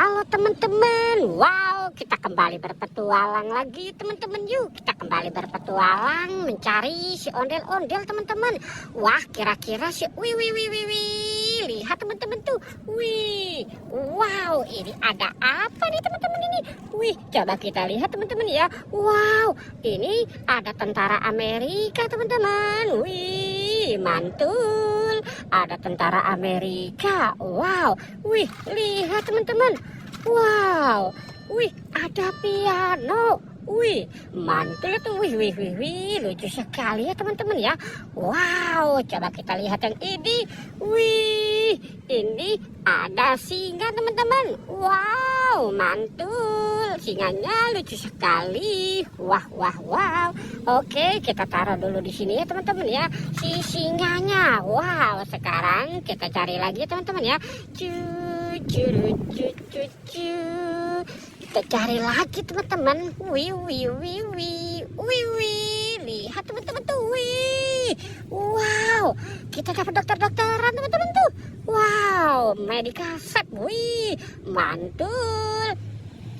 Halo teman-teman, wow, kita kembali berpetualang lagi teman-teman. Yuk kita kembali berpetualang mencari si ondel-ondel teman-teman. Wah, kira-kira si lihat teman-teman tuh. Wih, wow, ini ada apa nih teman-teman ini? Wih, coba kita lihat teman-teman ya. Wow, ini ada tentara Amerika teman-teman. Wih, mantul. Ada tentara Amerika. Wow, wih, lihat teman-teman. Wow, wih, ada piano. Wih, mantul tuh. Wih, lucu sekali ya teman-teman ya. Wow, coba kita lihat yang ini. Wih, ini ada singa teman-teman. Wow, mantul. Singanya lucu sekali. Wow. Oke, kita taruh dulu di sini ya teman-teman ya. Si singanya. Wow, sekarang kita cari lagi ya teman-teman ya. Kita cari lagi teman-teman. Wih. Lihat teman-teman tuh. Wih. Wow. Kita dapat dokter-dokteran teman-teman tuh. Wow. Medical shop. Wih. Mantul.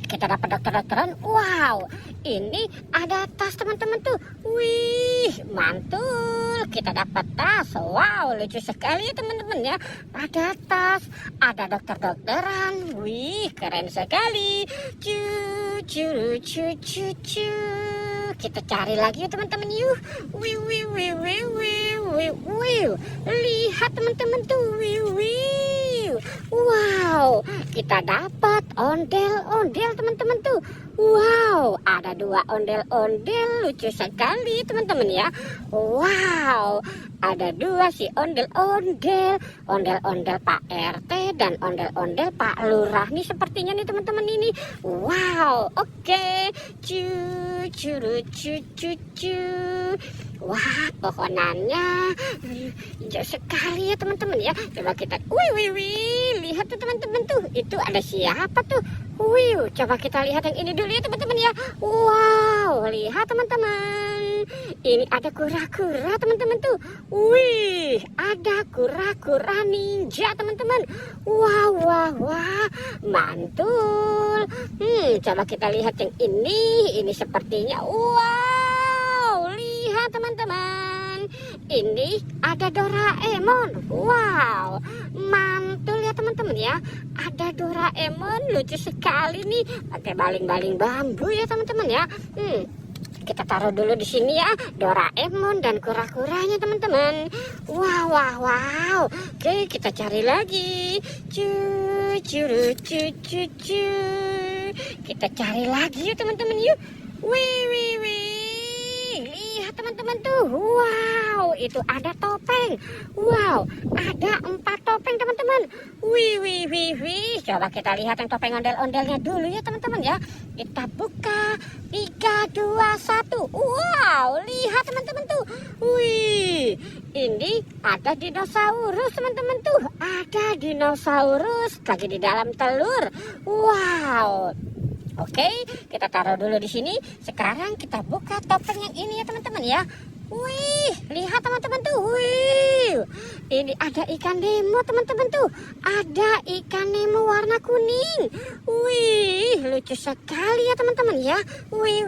Kita dapat dokter-dokteran. Wow. Ini ada tas teman-teman tuh. Wih. Mantul. Kita dapat tas. Wow. Lucu sekali ya teman-teman ya. Ada tas. Ada dokter-dokteran. Wih. Keren sekali. Kita cari lagi ya teman-teman yuk. Wih. Lihat teman-teman tuh. Wih. Wow, kita dapat ondel-ondel teman-teman tuh. Wow, ada 2 ondel-ondel lucu sekali teman-teman ya. Wow, ada 2 si ondel-ondel. Ondel-ondel Pak RT dan ondel-ondel Pak Lurah nih sepertinya nih teman-teman ini. Wow, oke. Wah, pohonannya hijau sekali ya teman-teman ya. Coba kita, wih, lihat tuh teman-teman tuh. Itu ada siapa tuh? Wih, coba kita lihat yang ini dulu ya teman-teman ya. Wow, lihat teman-teman. Ini ada kura-kura teman-teman tuh. Wih, ada kura-kura ninja teman-teman. Wah, mantul. Coba kita lihat yang ini. Ini sepertinya, wow, lihat teman-teman. Ini ada Doraemon. Wow, mantul ya teman-teman ya. Ada Doraemon lucu sekali nih. Pakai baling-baling bambu ya teman-teman ya. Kita taruh dulu di sini ya, Doraemon dan kura-kuranya teman-teman. Wow. Oke, kita cari lagi. Kita cari lagi ya teman-teman yuk. Wih. Lihat teman-teman tuh. Wow, itu ada topeng. Wow, ada 4 topeng teman-teman. Wih. Coba kita lihat yang topeng ondel-ondelnya dulu ya teman-teman ya. Kita buka. 3, 2, 1. Wow, lihat teman-teman tuh. Wih, ini ada dinosaurus teman-teman tuh. Ada dinosaurus lagi di dalam telur. Wow. Oke, kita taruh dulu di sini. Sekarang kita buka topeng yang ini ya teman-teman ya. Wih, lihat teman-teman tuh. Wih, ini ada ikan Nemo teman-teman tuh. Ada ikan Nemo warna kuning. Wih, lucu sekali ya teman-teman ya. Wih.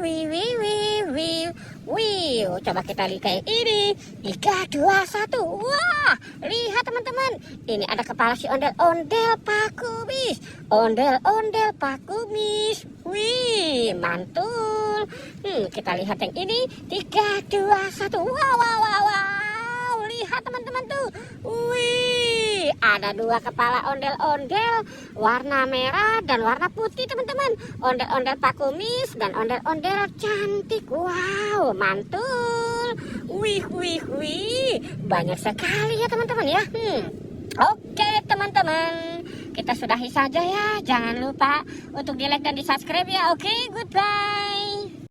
Coba kita lihat kayak ini. 3, 2, 1. Wah, lihat teman-teman. Ini ada kepala si ondel-ondel Pak Kumis. Ondel-ondel Pak Kumis. Wih, mantul. Kita lihat yang ini. 3, 2, 1. Wow. Lihat teman-teman tuh. Wih, ada 2 kepala ondel-ondel warna merah dan warna putih teman-teman. Ondel-ondel Pak Kumis dan ondel-ondel cantik. Wow, mantul. Wih. Banyak sekali ya teman-teman ya. Oke teman-teman, kita sudahi saja ya. Jangan lupa untuk di like dan di subscribe ya. Oke, goodbye.